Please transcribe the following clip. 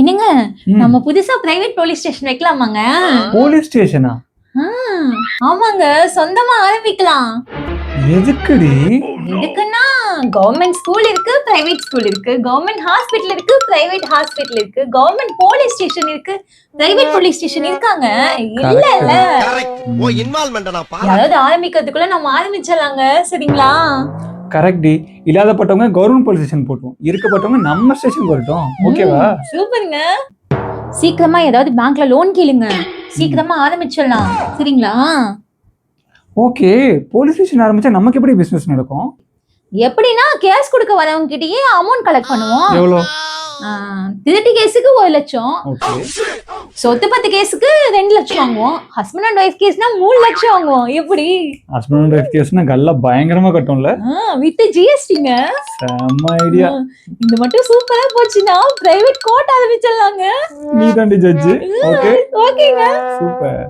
என்னங்க நம்ம புதுசா பிரைவேட் போலீஸ் ஸ்டேஷன் வைக்கலாமாங்க? போலீஸ் ஸ்டேஷனா? ஆமாங்க, சொந்தமா ஆரம்பிக்கலாம். எதுக்குடி? எதுக்குன்னா கவர்மெண்ட் ஸ்கூல் இருக்கு, பிரைவேட் ஸ்கூல் இருக்கு, கவர்மெண்ட் ஹாஸ்பிடல் இருக்கு, பிரைவேட் ஹாஸ்பிடல் இருக்கு, கவர்மெண்ட் போலீஸ் ஸ்டேஷன் இருக்கு, பிரைவேட் போலீஸ் ஸ்டேஷன் இருக்காங்க. இல்ல இல்ல யாராவது ஆரம்பிக்கிறதுக்குள்ள நம்ம ஆரம்பிச்சிடலாங்க. சரிங்களா? கரெக்ட் டி. இல்லாதப்பட்டவங்க கவர்மெண்ட் போலீஸ் ஸ்டேஷன் போட்டோம், இருக்கப்பட்டவங்க நம்ம ஸ்டேஷன் வரட்டும். ஓகேவா? சூப்பருங்க. சீக்கிரமா ஏதாவது பேங்க்ல லோன் கேளுங்க, சீக்கிரமா ஆரம்பிச்சிடலாம். சரிங்களா? ஓகே, போலீஸ் ஸ்டேஷன் ஆரம்பிச்சா நமக்கு எப்படி பிசினஸ் நடக்கும்? எப்படின்னா கேஸ் கொடுக்க வரவங்க கிட்டயே அமௌண்ட் கலெக்ட் பண்ணுவோம். எவ்வளோ? திருட்டு கேஸுக்கு 1 லட்சம், ஓகே. சொத்து பத்து கேஸுக்கு 2 லட்சம் வாங்குவோம், ஹஸ்பண்ட் அண்ட் ஒய்ஃப் கேஸ்னா 3 லட்சம் வாங்குவோம். எப்படி? ஹஸ்பண்ட் அண்ட் ஒய்ஃப் கேஸ்னா கல்லா பயங்கரமா கட்டும்ல? வித் ஜிஎஸ்டிங்க. செம்ம ஐடியா. இது மட்டும் சூப்பரா போச்சுன்னா பிரைவேட் கோர்ட் ஆரம்பிச்சிடலாங்க. நீ தாண்டி ஜட்ஜ். ஓகே ஓகேங்க. சூப்பர்.